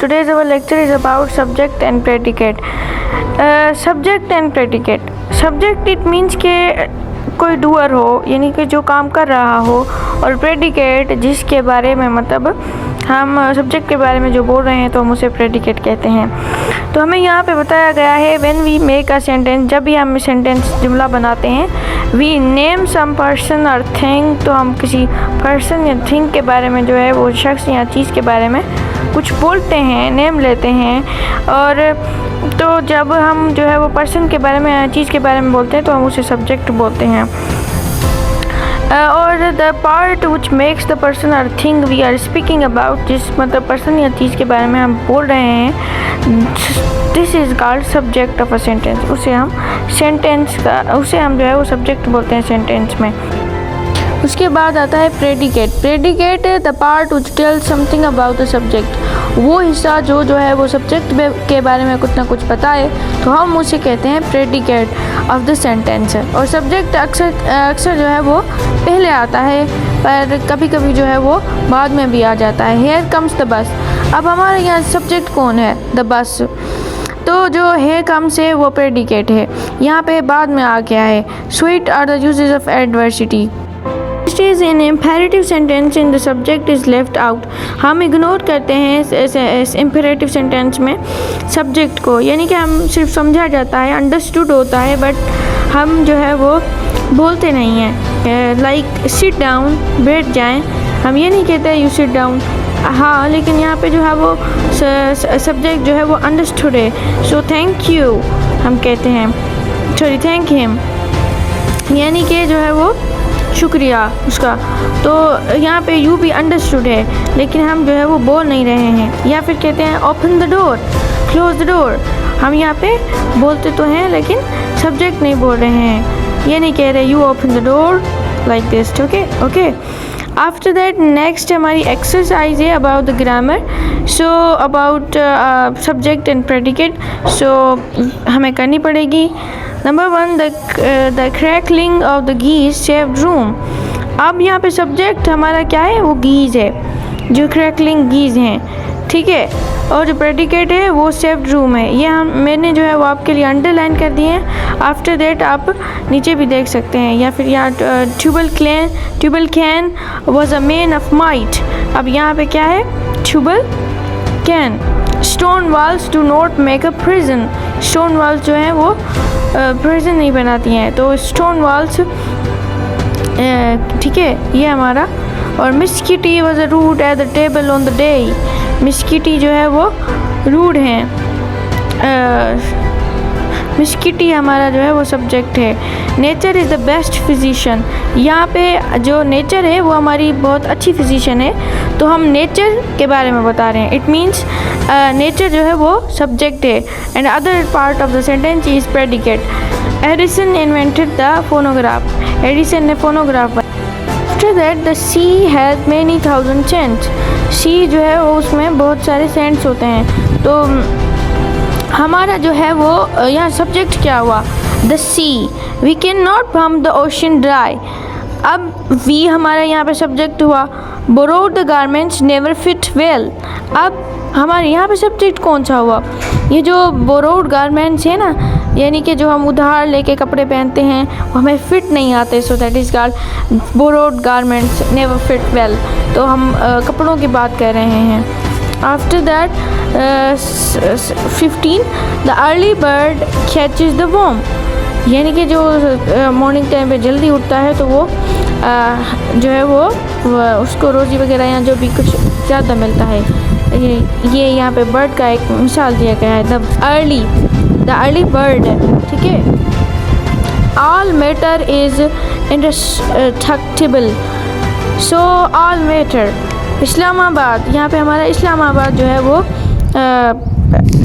Today's our lecture is about subject and predicate. Subject and predicate. Subject it means के कोई doer हो, यानी कि जो काम कर रहा हो, और प्रेडिकेट जिसके बारे में, मतलब हम सब्जेक्ट के बारे में जो बोल रहे हैं तो हम उसे प्रेडिकेट कहते हैं। तो हमें यहाँ पे बताया गया है when we make a sentence, जब भी हम सेंटेंस जुमला बनाते हैं, वी नेम सम पर्सन और थिंग, तो हम किसी पर्सन या थिंग के बारे में जो है वो शख्स या चीज़ के बारे में कुछ बोलते हैं, नेम लेते हैं। और तो जब हम जो है वो पर्सन के बारे में, चीज़ के बारे में बोलते हैं तो हम उसे सब्जेक्ट बोलते हैं। और the part which makes the person और thing we are speaking about, जिस मतलब पर्सन या चीज़ के बारे में हम बोल रहे हैं, this is called subject of a sentence. उसे हम जो है वो सब्जेक्ट बोलते हैं सेंटेंस में। उसके बाद आता है predicate. Predicate the part which tells something about the subject, वो हिस्सा जो है वो सब्जेक्ट के बारे में कुछ ना कुछ बताए, तो हम उसे कहते हैं प्रेडिकेट ऑफ द सेंटेंस। और सब्जेक्ट अक्सर जो है वो पहले आता है, पर कभी कभी जो है वो बाद में भी आ जाता है। Here comes the bus. अब हमारे यहाँ सब्जेक्ट कौन है? The bus. तो जो है कम्स है वो प्रेडिकेट है, यहाँ पे बाद में आ गया है। Sweet are the uses of adversity. is an imperative sentence in the subject is left out। हम इग्नोर करते हैं इस imperative sentence में सब्जेक्ट को, यानी कि हम सिर्फ समझा जाता है, अंडरस्टूड होता है, बट हम जो है वो बोलते नहीं हैं। लाइक सिट डाउन, बैठ जाएं, हम ये नहीं कहते यू सिट डाउन। हाँ, लेकिन यहाँ पे जो है वो सब्जेक्ट जो है वो अंडरस्टूड है। सो थैंक यू हम कहते हैं, सॉरी थैंक हिम, यानी कि जो है वो शुक्रिया उसका। तो यहाँ पे यू भी अंडरस्टूड है, लेकिन हम जो है वो बोल नहीं रहे हैं। या फिर कहते हैं open the door, close the door, हम यहाँ पे बोलते तो हैं लेकिन सब्जेक्ट नहीं बोल रहे हैं, ये नहीं कह रहे you open the door like this. Okay. After that next हमारी एक्सरसाइज है about the grammar. So about subject and predicate, so हमें करनी पड़ेगी। Number 1, the crackling of the geese saved Rome. अब यहाँ पे सब्जेक्ट हमारा क्या है? वो गीज है, जो क्रैकलिंग गीज हैं, ठीक है। और जो प्रेडिकेट है वो सेव्ड रूम है। ये मैंने जो है वो आपके लिए अंडरलाइन कर दिए हैं। आफ्टर दैट आप नीचे भी देख सकते हैं, या फिर यहाँ Tubal Cain was a man of might. अब यहाँ पे क्या है? Tubal Cain. Stone walls do not make a prison. Stone walls जो हैं वो प्रिजन नहीं बनाती हैं, तो स्टोन वॉल्स, ठीक है, ये हमारा। और Miss Kitty was a rude at the table on the day. Miss Kitty जो है वो रूड हैं। मिस किटी हमारा जो है वो सब्जेक्ट है। Nature is the best physician. यहाँ पे जो नेचर है वो हमारी बहुत अच्छी फिजिशियन है, तो हम नेचर के बारे में बता रहे हैं। इट मीन्स नेचर जो है वो सब्जेक्ट है, and other part of the sentence is predicate. Edison invented the phonograph. Edison ने phonograph. After that the sea has many thousand sands. Sea जो है वो उसमें बहुत सारे सेंट्स होते हैं। तो हमारा जो है वो यहाँ सब्जेक्ट क्या हुआ? The sea. We can not pump the ocean dry. अब वी हमारा यहाँ पे सब्जेक्ट हुआ। Borrowed the garments never fit well. अब हमारे यहाँ पे सब्जेक्ट कौन सा हुआ? ये जो बोरोड गारमेंट्स है ना, यानी कि जो हम उधार लेके कपड़े पहनते हैं वो हमें फिट नहीं आते, so that is called borrowed garments never fit well. तो हम कपड़ों की बात कर रहे हैं। After that 15, the early bird catches the worm. यानी कि जो मॉर्निंग टाइम पे जल्दी उठता है तो वो जो है वो उसको रोज़ी वगैरह या जो भी कुछ ज़्यादा मिलता है। ये यहाँ पे बर्ड का एक मिसाल दिया गया है, द अर्ली बर्ड, ठीक है। All matter is indestructible, so all matter. Islamabad, यहाँ पे हमारा इस्लामाबाद जो है वो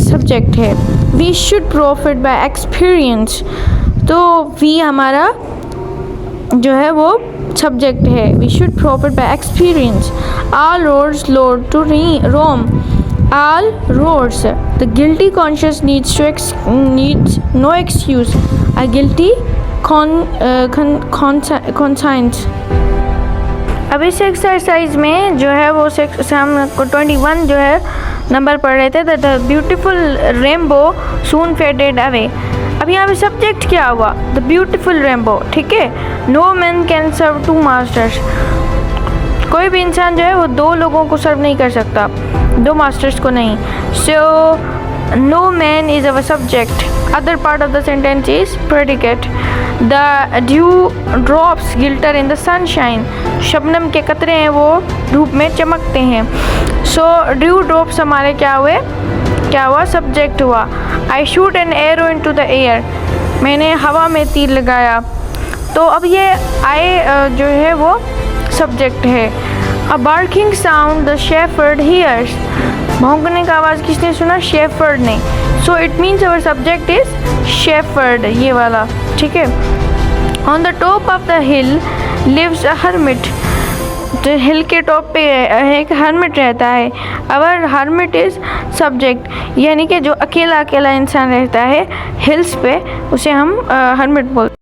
सब्जेक्ट है। We should profit by experience, तो वी हमारा जो है वो सब्जेक्ट है। We should profit by experience. All roads lead to Rome. All roads. The guilty conscious needs no excuse. A guilty conscience. अब इस एक्सरसाइज में जो है वो हम 21 जो है नंबर पढ़ रहे थे, the beautiful rainbow soon faded away. अब यहाँ पे सब्जेक्ट क्या हुआ? द ब्यूटीफुल रेनबो, ठीक है। No man can serve two masters, कोई भी इंसान जो है वो दो लोगों को सर्व नहीं कर सकता, दो मास्टर्स को नहीं। So no man is our subject, other part of the sentence is predicate. The dew drops glitter in the sunshine, शबनम के कतरे हैं वो धूप में चमकते हैं। सो ड्यू ड्रॉप्स हमारे क्या हुआ? सब्जेक्ट हुआ। I shoot an arrow into the air, मैंने हवा में तीर लगाया। तो अब ये आई जो है वो सब्जेक्ट है। A barking sound the shepherd hears, भौंकने का आवाज़ किसने सुना? शेफर्ड ने। So it means our subject is shepherd, ये वाला, ठीक है। On the top of the hill lives a hermit, तो हिल के टॉप पे एक हर्मिट रहता है। अवर हर्मिट इज सब्जेक्ट, यानी कि जो अकेला इंसान रहता है हिल्स पे, उसे हम हर्मिट बोलते हैं।